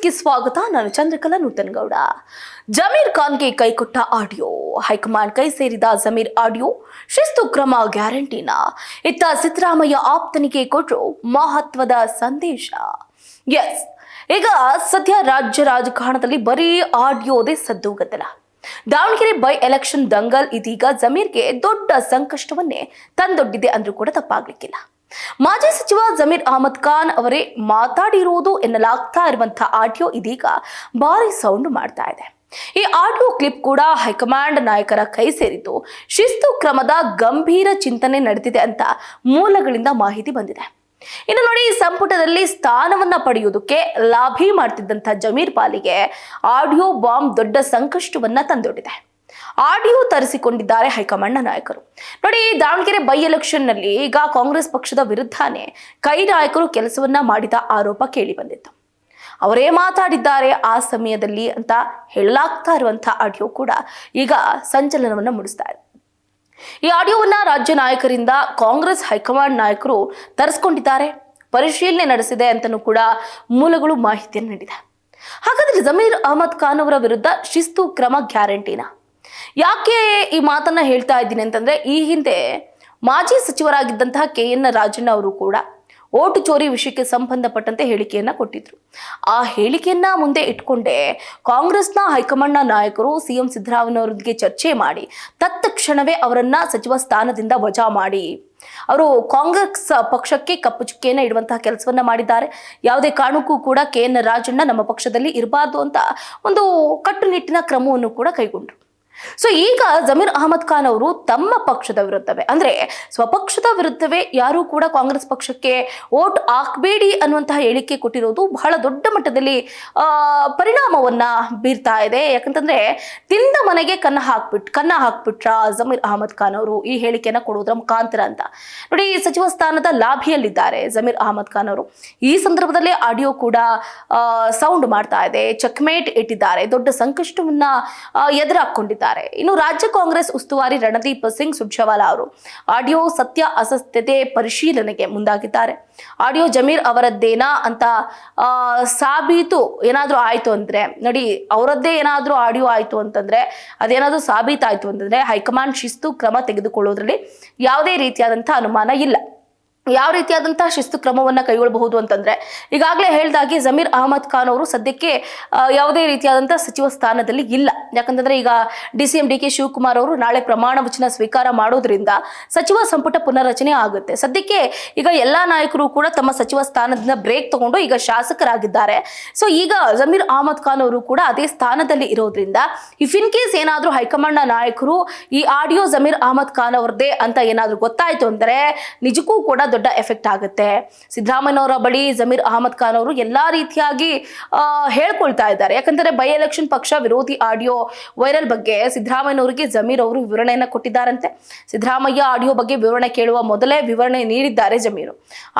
ನ್ಯೂಸ್ಗೆ ಸ್ವಾಗತ. ನಾನು ಚಂದ್ರಕಲಾ ನೂತನಗೌಡ. ಜಮೀರ್ ಖಾನ್ಗೆ ಕೈಕೊಟ್ಟ ಆಡಿಯೋ, ಹೈಕಮಾಂಡ್ ಕೈ ಸೇರಿದ ಜಮೀರ್ ಆಡಿಯೋ, ಶಿಸ್ತು ಕ್ರಮ ಗ್ಯಾರಂಟಿನ ಇತ್ತ ಸಿದ್ದರಾಮಯ್ಯ ಆಪ್ತನಿಗೆ ಕೊಟ್ಟರು ಮಹತ್ವದ ಸಂದೇಶ. ಎಸ್, ಈಗ ಸದ್ಯ ರಾಜ್ಯ ರಾಜಕಾರಣದಲ್ಲಿ ಬರೀ ಆಡಿಯೋದೇ ಸದ್ದು ಗದ್ದಲ. ದಾವಣಗೆರೆ ಬೈ ಎಲೆಕ್ಷನ್ ದಂಗಲ್ ಇದೀಗ ಜಮೀರ್ಗೆ ದೊಡ್ಡ ಸಂಕಷ್ಟವನ್ನೇ ತಂದೊಡ್ಡಿದೆ ಅಂದ್ರೂ ಕೂಡ ತಪ್ಪಾಗ್ಲಿಕ್ಕಿಲ್ಲ. ಮಾಜಿ ಸಚಿವ ಜಮೀರ್ ಅಹಮದ್ ಖಾನ್ ಅವರೇ ಮಾತಾಡಿರುವುದು ಎನ್ನಲಾಗ್ತಾ ಇರುವಂತಹ ಆಡಿಯೋ ಇದೀಗ ಭಾರಿ ಸೌಂಡ್ ಮಾಡ್ತಾ ಇದೆ. ಈ ಆಡಿಯೋ ಕ್ಲಿಪ್ ಕೂಡ ಹೈಕಮಾಂಡ್ ನಾಯಕರ ಕೈ ಸೇರಿದ್ದು ಶಿಸ್ತು ಕ್ರಮದ ಗಂಭೀರ ಚಿಂತನೆ ನಡೆದಿದೆ ಅಂತ ಮೂಲಗಳಿಂದ ಮಾಹಿತಿ ಬಂದಿದೆ. ಇನ್ನು ನೋಡಿ, ಸಂಪುಟದಲ್ಲಿ ಸ್ಥಾನವನ್ನ ಪಡೆಯುವುದಕ್ಕೆ ಲಾಭಿ ಮಾಡ್ತಿದ್ದಂಥ ಜಮೀರ್ ಪಾಲಿಗೆ ಆಡಿಯೋ ಬಾಂಬ್ ದೊಡ್ಡ ಸಂಕಷ್ಟವನ್ನ ತಂದೊಡ್ಡಿದೆ. ಆಡಿಯೋ ತರಿಸಿಕೊಂಡಿದ್ದಾರೆ ಹೈಕಮಾಂಡ್ ನಾಯಕರು. ನೋಡಿ, ದಾವಣಗೆರೆ ಬೈ ಎಲೆಕ್ಷನ್ ನಲ್ಲಿ ಈಗ ಕಾಂಗ್ರೆಸ್ ಪಕ್ಷದ ವಿರುದ್ಧನೇ ಕೈ ನಾಯಕರು ಕೆಲಸವನ್ನ ಮಾಡಿದ ಆರೋಪ ಕೇಳಿ ಬಂದಿತ್ತು. ಅವರೇ ಮಾತಾಡಿದ್ದಾರೆ ಆ ಸಮಯದಲ್ಲಿ ಅಂತ ಹೇಳಲಾಗ್ತಾ ಇರುವಂತಹ ಆಡಿಯೋ ಕೂಡ ಈಗ ಸಂಚಲನವನ್ನ ಮೂಡಿಸ್ತಾ ಇದೆ. ಈ ಆಡಿಯೋವನ್ನ ರಾಜ್ಯ ನಾಯಕರಿಂದ ಕಾಂಗ್ರೆಸ್ ಹೈಕಮಾಂಡ್ ನಾಯಕರು ತರಿಸಿಕೊಂಡಿದ್ದಾರೆ, ಪರಿಶೀಲನೆ ನಡೆಸಿದೆ ಅಂತಲೂ ಕೂಡ ಮೂಲಗಳು ಮಾಹಿತಿಯನ್ನು ನೀಡಿದೆ. ಹಾಗಾದ್ರೆ ಜಮೀರ್ ಅಹಮದ್ ಖಾನ್ ಅವರ ವಿರುದ್ಧ ಶಿಸ್ತು ಕ್ರಮ ಗ್ಯಾರಂಟಿನ? ಯಾಕೆ ಈ ಮಾತನ್ನ ಹೇಳ್ತಾ ಇದ್ದೀನಿ ಅಂತಂದ್ರೆ, ಈ ಹಿಂದೆ ಮಾಜಿ ಸಚಿವರಾಗಿದ್ದಂತಹ KN ರಾಜಣ್ಣ ಅವರು ಕೂಡ ಓಟು ಚೋರಿ ವಿಷಯಕ್ಕೆ ಸಂಬಂಧಪಟ್ಟಂತೆ ಹೇಳಿಕೆಯನ್ನ ಕೊಟ್ಟಿದ್ರು. ಆ ಹೇಳಿಕೆಯನ್ನ ಮುಂದೆ ಇಟ್ಕೊಂಡೇ ಕಾಂಗ್ರೆಸ್ನ ಹೈಕಮಾಂಡ್ನ ನಾಯಕರು CM ಸಿದ್ದರಾಮಯ್ಯನವರೊಂದಿಗೆ ಚರ್ಚೆ ಮಾಡಿ ತತ್ಕ್ಷಣವೇ ಅವರನ್ನ ಸಚಿವ ಸ್ಥಾನದಿಂದ ವಜಾ ಮಾಡಿ ಅವರು ಕಾಂಗ್ರೆಸ್ ಪಕ್ಷಕ್ಕೆ ಕಪ್ಪು ಚುಕ್ಕಿಯನ್ನ ಇಡುವಂತಹ ಕೆಲಸವನ್ನ ಮಾಡಿದ್ದಾರೆ. ಯಾವುದೇ ಕಾರಣಕ್ಕೂ ಕೂಡ KN ರಾಜಣ್ಣ ನಮ್ಮ ಪಕ್ಷದಲ್ಲಿ ಇರಬಾರ್ದು ಅಂತ ಒಂದು ಕಟ್ಟುನಿಟ್ಟಿನ ಕ್ರಮವನ್ನು ಕೂಡ ಕೈಗೊಂಡ್ರು. ಸೊ ಈಗ ಜಮೀರ್ ಅಹಮದ್ ಖಾನ್ ಅವರು ತಮ್ಮ ಪಕ್ಷದ ವಿರುದ್ಧವೇ, ಅಂದ್ರೆ ಸ್ವಪಕ್ಷದ ವಿರುದ್ಧವೇ ಯಾರು ಕೂಡ ಕಾಂಗ್ರೆಸ್ ಪಕ್ಷಕ್ಕೆ ವೋಟ್ ಹಾಕ್ಬೇಡಿ ಅನ್ನುವಂತಹ ಹೇಳಿಕೆ ಕೊಟ್ಟಿರೋದು ಬಹಳ ದೊಡ್ಡ ಮಟ್ಟದಲ್ಲಿ ಪರಿಣಾಮವನ್ನ ಬೀರ್ತಾ ಇದೆ. ಯಾಕಂತಂದ್ರೆ ತಿಂದ ಮನೆಗೆ ಕನ್ನ ಹಾಕ್ಬಿಟ್ರ ಜಮೀರ್ ಅಹಮದ್ ಖಾನ್ ಅವರು ಈ ಹೇಳಿಕೆಯನ್ನ ಕೊಡೋದ್ರ ಮುಖಾಂತರ ಅಂತ. ನೋಡಿ, ಸಚಿವ ಸ್ಥಾನದ ಲಾಭಿಯಲ್ಲಿದ್ದಾರೆ ಜಮೀರ್ ಅಹಮದ್ ಖಾನ್ ಅವರು. ಈ ಸಂದರ್ಭದಲ್ಲಿ ಆಡಿಯೋ ಕೂಡ ಸೌಂಡ್ ಮಾಡ್ತಾ ಇದೆ, ಚೆಕ್ಮೇಟ್ ಇಟ್ಟಿದ್ದಾರೆ, ದೊಡ್ಡ ಸಂಕಷ್ಟವನ್ನ ಎದುರಾಕೊಂಡಿದ್ದಾರೆ. ಇನ್ನು ರಾಜ್ಯ ಕಾಂಗ್ರೆಸ್ ಉಸ್ತುವಾರಿ ರಣದೀಪ್ ಸಿಂಗ್ ಸುರ್ಜೇವಾಲಾ ಅವರು ಆಡಿಯೋ ಸತ್ಯ ಅಸತ್ಯತೆ ಪರಿಶೀಲನೆಗೆ ಮುಂದಾಗಿದ್ದಾರೆ. ಆಡಿಯೋ ಜಮೀರ್ ಅವರದ್ದೇನಾ ಅಂತ ಸಾಬೀತು ಏನಾದ್ರೂ ಆಯ್ತು ಅಂದ್ರೆ, ನೋಡಿ, ಅವರದ್ದೇ ಏನಾದ್ರೂ ಆಡಿಯೋ ಆಯ್ತು ಅಂತಂದ್ರೆ, ಅದೇನಾದ್ರೂ ಸಾಬೀತಾಯ್ತು ಅಂತಂದ್ರೆ ಹೈಕಮಾಂಡ್ ಶಿಸ್ತು ಕ್ರಮ ತೆಗೆದುಕೊಳ್ಳೋದ್ರಲ್ಲಿ ಯಾವುದೇ ರೀತಿಯಾದಂತಹ ಅನುಮಾನ ಇಲ್ಲ. ಯಾವ ರೀತಿಯಾದಂತಹ ಶಿಸ್ತು ಕ್ರಮವನ್ನ ಕೈಗೊಳ್ಳಬಹುದು ಅಂತಂದ್ರೆ, ಈಗಾಗಲೇ ಹೇಳಿದಾಗೆ ಜಮೀರ್ ಅಹಮದ್ ಖಾನ್ ಅವರು ಸದ್ಯಕ್ಕೆ ಯಾವುದೇ ರೀತಿಯಾದಂತಹ ಸಚಿವ ಸ್ಥಾನದಲ್ಲಿ ಇಲ್ಲ. ಯಾಕಂತಂದ್ರೆ ಈಗ DCM DK ಶಿವಕುಮಾರ್ ಅವರು ನಾಳೆ ಪ್ರಮಾಣ ವಚನ ಸ್ವೀಕಾರ ಮಾಡೋದ್ರಿಂದ ಸಚಿವ ಸಂಪುಟ ಪುನರ್ರಚನೆ ಆಗುತ್ತೆ. ಸದ್ಯಕ್ಕೆ ಈಗ ಎಲ್ಲಾ ನಾಯಕರು ಕೂಡ ತಮ್ಮ ಸಚಿವ ಸ್ಥಾನದಿಂದ ಬ್ರೇಕ್ ತಗೊಂಡು ಈಗ ಶಾಸಕರಾಗಿದ್ದಾರೆ. ಸೊ ಈಗ ಜಮೀರ್ ಅಹಮದ್ ಖಾನ್ ಅವರು ಕೂಡ ಅದೇ ಸ್ಥಾನದಲ್ಲಿ ಇರೋದ್ರಿಂದ ಇಫ್ ಇನ್ ಕೇಸ್ ಏನಾದ್ರೂ ಹೈಕಮಾಂಡ್ ನಾಯಕರು ಈ ಆಡಿಯೋ ಜಮೀರ್ ಅಹಮದ್ ಖಾನ್ ಅವರದೇ ಅಂತ ಏನಾದ್ರೂ ಗೊತ್ತಾಯ್ತು ಅಂದ್ರೆ ನಿಜಕ್ಕೂ ಕೂಡ ದೊಡ್ಡ ಎಫೆಕ್ಟ್ ಆಗುತ್ತೆ. ಸಿದ್ದರಾಮಯ್ಯನವರ ಬಳಿ ಜಮೀರ್ ಅಹಮದ್ ಖಾನ್ ಅವರು ಎಲ್ಲಾ ರೀತಿಯಾಗಿ ಹೇಳ್ಕೊಳ್ತಾ ಇದ್ದಾರೆ. ಯಾಕಂದ್ರೆ ಬೈ ಎಲೆಕ್ಷನ್ ಪಕ್ಷ ವಿರೋಧಿ ಆಡಿಯೋ ವೈರಲ್ ಬಗ್ಗೆ ಸಿದ್ದರಾಮಯ್ಯನವರಿಗೆ ಜಮೀರ್ ಅವರು ವಿವರಣೆಯನ್ನ ಕೊಟ್ಟಿದ್ದಾರಂತೆ. ಸಿದ್ದರಾಮಯ್ಯ ಆಡಿಯೋ ಬಗ್ಗೆ ವಿವರಣೆ ಕೇಳುವ ಮೊದಲೇ ವಿವರಣೆ ನೀಡಿದ್ದಾರೆ ಜಮೀರ್.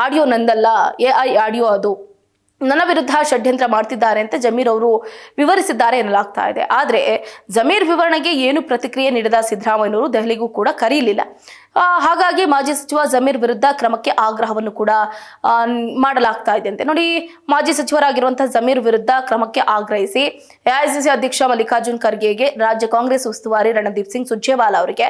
ಆಡಿಯೋ ನಂದಲ್ಲ, AI ಆಡಿಯೋ, ಅದು ನನ್ನ ವಿರುದ್ಧ ಷಡ್ಯಂತ್ರ ಮಾಡ್ತಿದ್ದಾರೆ ಅಂತ ಜಮೀರ್ ಅವರು ವಿವರಿಸಿದ್ದಾರೆ ಎನ್ನಲಾಗ್ತಾ ಇದೆ. ಆದ್ರೆ ಜಮೀರ್ ವಿವರಣೆಗೆ ಏನು ಪ್ರತಿಕ್ರಿಯೆ ನೀಡಿದ ಸಿದ್ದರಾಮಯ್ಯನವರು ದೆಹಲಿಗೂ ಕೂಡ ಕರೆಯಲಿಲ್ಲ. ಹಾಗಾಗಿ ಮಾಜಿ ಸಚಿವ ಜಮೀರ್ ವಿರುದ್ಧ ಕ್ರಮಕ್ಕೆ ಆಗ್ರಹವನ್ನು ಕೂಡ ಮಾಡಲಾಗ್ತಾ ಇದೆ ಅಂತೆ. ನೋಡಿ, ಮಾಜಿ ಸಚಿವರಾಗಿರುವಂತಹ ಜಮೀರ್ ವಿರುದ್ಧ ಕ್ರಮಕ್ಕೆ ಆಗ್ರಹಿಸಿ AICC ಅಧ್ಯಕ್ಷ ಮಲ್ಲಿಕಾರ್ಜುನ್ ಖರ್ಗೆಗೆ ರಾಜ್ಯ ಕಾಂಗ್ರೆಸ್ ಉಸ್ತುವಾರಿ ರಣದೀಪ್ ಸಿಂಗ್ ಸುರ್ಜೇವಾಲಾ ಅವರಿಗೆ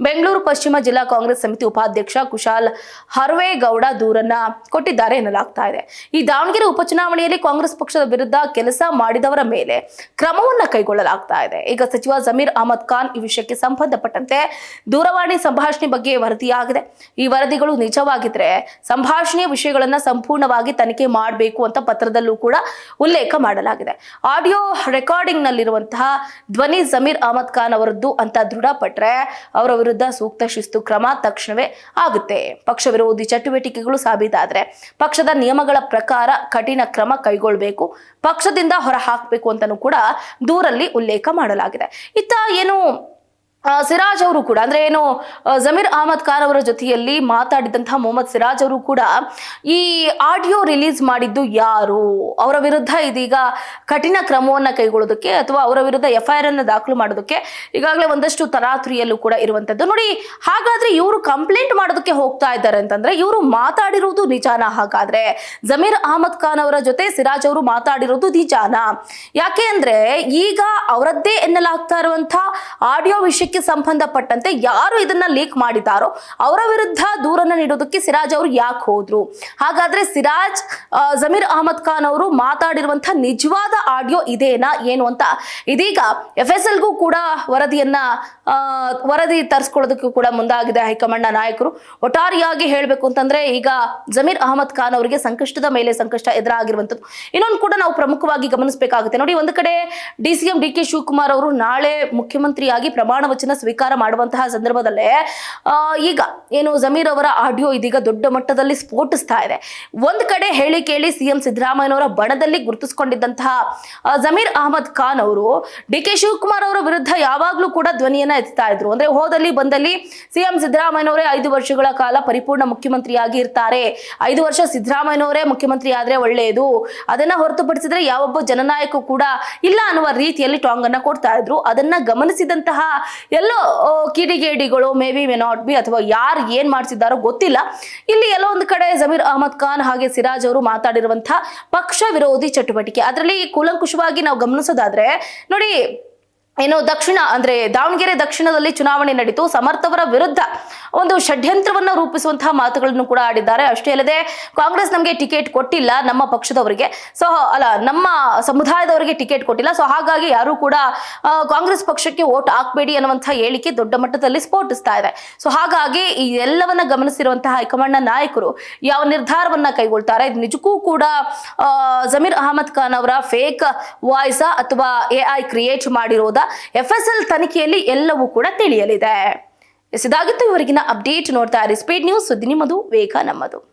ಬೆಂಗಳೂರು ಪಶ್ಚಿಮ ಜಿಲ್ಲಾ ಕಾಂಗ್ರೆಸ್ ಸಮಿತಿ ಉಪಾಧ್ಯಕ್ಷ ಕುಶಾಲ್ ಹರ್ವೇಗೌಡ ದೂರನ್ನ ಕೊಟ್ಟಿದ್ದಾರೆ ಎನ್ನಲಾಗ್ತಾ ಇದೆ. ಈ ದಾವಣಗೆರೆ ಉಪಚುನಾವಣೆಯಲ್ಲಿ ಕಾಂಗ್ರೆಸ್ ಪಕ್ಷದ ವಿರುದ್ಧ ಕೆಲಸ ಮಾಡಿದವರ ಮೇಲೆ ಕ್ರಮವನ್ನ ಕೈಗೊಳ್ಳಲಾಗ್ತಾ ಇದೆ. ಈಗ ಸಚಿವ ಜಮೀರ್ ಅಹಮದ್ ಖಾನ್ ಈ ವಿಷಯಕ್ಕೆ ಸಂಬಂಧಪಟ್ಟಂತೆ ದೂರವಾಣಿ ಸಂಭಾಷಣೆ ಬಗ್ಗೆ ವರದಿಯಾಗಿದೆ. ಈ ವರದಿಗಳು ನಿಜವಾಗಿದ್ರೆ ಸಂಭಾಷಣೆಯ ವಿಷಯಗಳನ್ನ ಸಂಪೂರ್ಣವಾಗಿ ತನಿಖೆ ಮಾಡಬೇಕು ಅಂತ ಪತ್ರದಲ್ಲೂ ಕೂಡ ಉಲ್ಲೇಖ ಮಾಡಲಾಗಿದೆ. ಆಡಿಯೋ ರೆಕಾರ್ಡಿಂಗ್ ನಲ್ಲಿರುವಂತಹ ಧ್ವನಿ ಜಮೀರ್ ಅಹಮದ್ ಖಾನ್ ಅವರದ್ದು ಅಂತ ದೃಢಪಟ್ರೆ ಅವರ ವಿರುದ್ಧ ಸೂಕ್ತ ಶಿಸ್ತು ಕ್ರಮ ತಕ್ಷಣವೇ ಆಗುತ್ತೆ. ಪಕ್ಷ ವಿರೋಧಿ ಚಟುವಟಿಕೆಗಳು ಸಾಬೀತಾದ್ರೆ ಪಕ್ಷದ ನಿಯಮಗಳ ಪ್ರಕಾರ ಕಠಿಣ ಕ್ರಮ ಕೈಗೊಳ್ಳಬೇಕು, ಪಕ್ಷದಿಂದ ಹೊರ ಹಾಕಬೇಕು ಅಂತಾನೂ ಕೂಡ ದೂರಲ್ಲಿ ಉಲ್ಲೇಖ ಮಾಡಲಾಗಿದೆ. ಇತ್ತ ಏನು ಸಿರಾಜ್ ಅವರು ಕೂಡ ಅಂದ್ರೆ ಏನು ಜಮೀರ್ ಅಹಮದ್ ಖಾನ್ ಅವರ ಜೊತೆಯಲ್ಲಿ ಮಾತಾಡಿದಂತಹ ಮೊಹಮ್ಮದ್ ಸಿರಾಜ್ ಅವರು ಕೂಡ ಈ ಆಡಿಯೋ ರಿಲೀಸ್ ಮಾಡಿದ್ದು ಯಾರು, ಅವರ ವಿರುದ್ಧ ಇದೀಗ ಕಠಿಣ ಕ್ರಮವನ್ನ ಕೈಗೊಳ್ಳೋದಕ್ಕೆ ಅಥವಾ ಅವರ ವಿರುದ್ಧ FIR ಅನ್ನು ದಾಖಲು ಮಾಡೋದಕ್ಕೆ ಈಗಾಗಲೇ ಒಂದಷ್ಟು ತರಾತುರಿಯಲ್ಲೂ ಕೂಡ ಇರುವಂತದ್ದು. ನೋಡಿ, ಹಾಗಾದ್ರೆ ಇವರು ಕಂಪ್ಲೇಂಟ್ ಮಾಡೋದಕ್ಕೆ ಹೋಗ್ತಾ ಇದ್ದಾರೆ ಅಂತಂದ್ರೆ ಇವರು ಮಾತಾಡಿರುವುದು ನಿಜಾನ? ಹಾಗಾದ್ರೆ ಜಮೀರ್ ಅಹಮದ್ ಖಾನ್ ಅವರ ಜೊತೆ ಸಿರಾಜ್ ಅವರು ಮಾತಾಡಿರೋದು ನಿಜಾನ? ಯಾಕೆ ಅಂದ್ರೆ ಈಗ ಅವರದ್ದೇ ಎನ್ನಲಾಗ್ತಾ ಇರುವಂತಹ ಆಡಿಯೋ ವಿಷಯಕ್ಕೆ ಸಂಬಂಧಪಟ್ಟಂತೆ ಯಾರು ಇದನ್ನ ಲೀಕ್ ಮಾಡಿದಾರೋ ಅವರ ವಿರುದ್ಧ ದೂರನ್ನ ನೀಡೋದಕ್ಕೆ ಸಿರಾಜ್ ಅವರು ಯಾಕೆ ಹೋದ್ರು? ಹಾಗಾದ್ರೆ ಸಿರಾಜ್ ಜಮೀರ್ ಅಹಮದ್ ಖಾನ್ ಅವರು ಮಾತಾಡಿರುವಂತಹ ನಿಜವಾದ ಆಡಿಯೋ ಇದೇನಾ ಏನು ಅಂತ ಇದೀಗ FSLಗೂ ಕೂಡ ವರದಿ ತರಿಸ್ಕೊಳ್ಳೋದಕ್ಕೂ ಕೂಡ ಮುಂದಾಗಿದೆ ಹೈಕಮಾಂಡ್ ನಾಯಕರು. ಒಟ್ಟಾರೆಯಾಗಿ ಹೇಳಬೇಕು ಅಂತಂದ್ರೆ ಈಗ ಜಮೀರ್ ಅಹಮದ್ ಖಾನ್ ಅವರಿಗೆ ಸಂಕಷ್ಟದ ಮೇಲೆ ಸಂಕಷ್ಟ ಎದುರಾಗಿರುವಂತದ್ದು. ಇನ್ನೊಂದು ಕೂಡ ನಾವು ಪ್ರಮುಖವಾಗಿ ಗಮನಿಸಬೇಕಾಗುತ್ತೆ. ನೋಡಿ, ಒಂದು ಕಡೆ DCM DK ಶಿವಕುಮಾರ್ ಅವರು ನಾಳೆ ಮುಖ್ಯಮಂತ್ರಿಯಾಗಿ ಪ್ರಮಾಣ ವಚನ ಸ್ವೀಕಾರ ಮಾಡುವಂತಹ ಸಂದರ್ಭದಲ್ಲೇ ಈಗ ಏನು ಜಮೀರ್ ಅವರ ಆಡಿಯೋ ಇದೀಗ ದೊಡ್ಡ ಮಟ್ಟದಲ್ಲಿ ಸ್ಫೋಟಿಸ್ತಾ ಇದೆ. ಒಂದ್ ಕಡೆ ಹೇಳಿ ಕೇಳಿ CM ಸಿದ್ದರಾಮಯ್ಯನವರ ಬಣದಲ್ಲಿ ಗುರುತಿಸಿಕೊಂಡಿದ್ದಂತಹ ಜಮೀರ್ ಅಹಮದ್ ಖಾನ್ ಅವರು DK ಶಿವಕುಮಾರ್ ಅವರ ವಿರುದ್ಧ ಯಾವಾಗ್ಲೂ ಕೂಡ ಧ್ವನಿಯನ್ನ ಎತ್ತಾ ಇದ್ರು. ಅಂದ್ರೆ ಹೋದಲ್ಲಿ ಬಂದಲ್ಲಿ CM ಸಿದ್ದರಾಮಯ್ಯನವರೇ 5 ವರ್ಷಗಳ ಕಾಲ ಪರಿಪೂರ್ಣ ಮುಖ್ಯಮಂತ್ರಿಯಾಗಿ ಇರ್ತಾರೆ, 5 ವರ್ಷ ಸಿದ್ದರಾಮಯ್ಯನವರೇ ಮುಖ್ಯಮಂತ್ರಿ ಆದ್ರೆ ಒಳ್ಳೆಯದು, ಅದನ್ನ ಹೊರತುಪಡಿಸಿದ್ರೆ ಯಾವೊಬ್ಬ ಜನನಾಯಕ ಕೂಡ ಇಲ್ಲ ಅನ್ನುವ ರೀತಿಯಲ್ಲಿ ಟಾಂಗ್ ಅನ್ನ ಕೊಡ್ತಾ ಇದ್ರು. ಅದನ್ನ ಗಮನಿಸಿದಂತಹ ಎಲ್ಲೋ ಕಿಡಿಗೇಡಿಗಳು ಮೇ ನಾಟ್ ಬಿ ಅಥವಾ ಯಾರು ಏನ್ ಮಾಡ್ತಿದ್ದಾರೋ ಗೊತ್ತಿಲ್ಲ, ಇಲ್ಲಿ ಎಲ್ಲೋ ಒಂದು ಕಡೆ ಜಮೀರ್ ಅಹಮದ್ ಖಾನ್ ಹಾಗೆ ಸಿರಾಜ್ ಅವರು ಮಾತಾಡಿರುವಂತಹ ಪಕ್ಷ ವಿರೋಧಿ ಚಟುವಟಿಕೆ ಅದರಲ್ಲಿ ಕೂಲಂಕುಷವಾಗಿ ನಾವು ಗಮನಿಸೋದಾದ್ರೆ ನೋಡಿ, ಏನು ದಾವಣಗೆರೆ ದಕ್ಷಿಣದಲ್ಲಿ ಚುನಾವಣೆ ನಡೀತು. ಸಮರ್ಥವರ ವಿರುದ್ಧ ಒಂದು ಷಡ್ಯಂತ್ರವನ್ನ ರೂಪಿಸುವಂತಹ ಮಾತುಗಳನ್ನು ಕೂಡ ಆಡಿದ್ದಾರೆ. ಅಷ್ಟೇ ಅಲ್ಲದೆ ಕಾಂಗ್ರೆಸ್ ನಮಗೆ ಟಿಕೆಟ್ ಕೊಟ್ಟಿಲ್ಲ, ನಮ್ಮ ಪಕ್ಷದವರಿಗೆ ನಮ್ಮ ಸಮುದಾಯದವರಿಗೆ ಟಿಕೆಟ್ ಕೊಟ್ಟಿಲ್ಲ, ಸೊ ಹಾಗಾಗಿ ಯಾರು ಕೂಡ ಕಾಂಗ್ರೆಸ್ ಪಕ್ಷಕ್ಕೆ ವೋಟ್ ಹಾಕ್ಬೇಡಿ ಅನ್ನುವಂತಹ ಹೇಳಿಕೆ ದೊಡ್ಡ ಮಟ್ಟದಲ್ಲಿ ಸ್ಫೋಟಿಸ್ತಾ ಇದೆ. ಸೊ ಹಾಗಾಗಿ ಈ ಎಲ್ಲವನ್ನ ಗಮನಿಸಿರುವಂತಹ ಹೈಕಮಾಂಡ್ ನಾಯಕರು ಯಾವ ನಿರ್ಧಾರವನ್ನ ಕೈಗೊಳ್ತಾರೆ, ಇದು ನಿಜಕ್ಕೂ ಕೂಡ ಜಮೀರ್ ಅಹಮದ್ ಖಾನ್ ಅವರ ಫೇಕ್ ವಾಯ್ಸ್ ಅಥವಾ AI ಕ್ರಿಯೇಟ್ ಮಾಡಿರೋದ FSL ತನಿಖೆಯಲ್ಲಿ ಎಲ್ಲವೂ ಕೂಡ ತಿಳಿಯಲಿದೆ. ಇದಾಗಿತ್ತು ಇವರಿಗಿನ ಅಪ್ಡೇಟ್. ನೋಡ್ತಾ ಇರಿ ಸ್ಪೀಡ್ ನ್ಯೂಸ್, ಸುದ್ದಿ ನಿಮ್ಮದು, ವೇಗ ನಮ್ಮದು.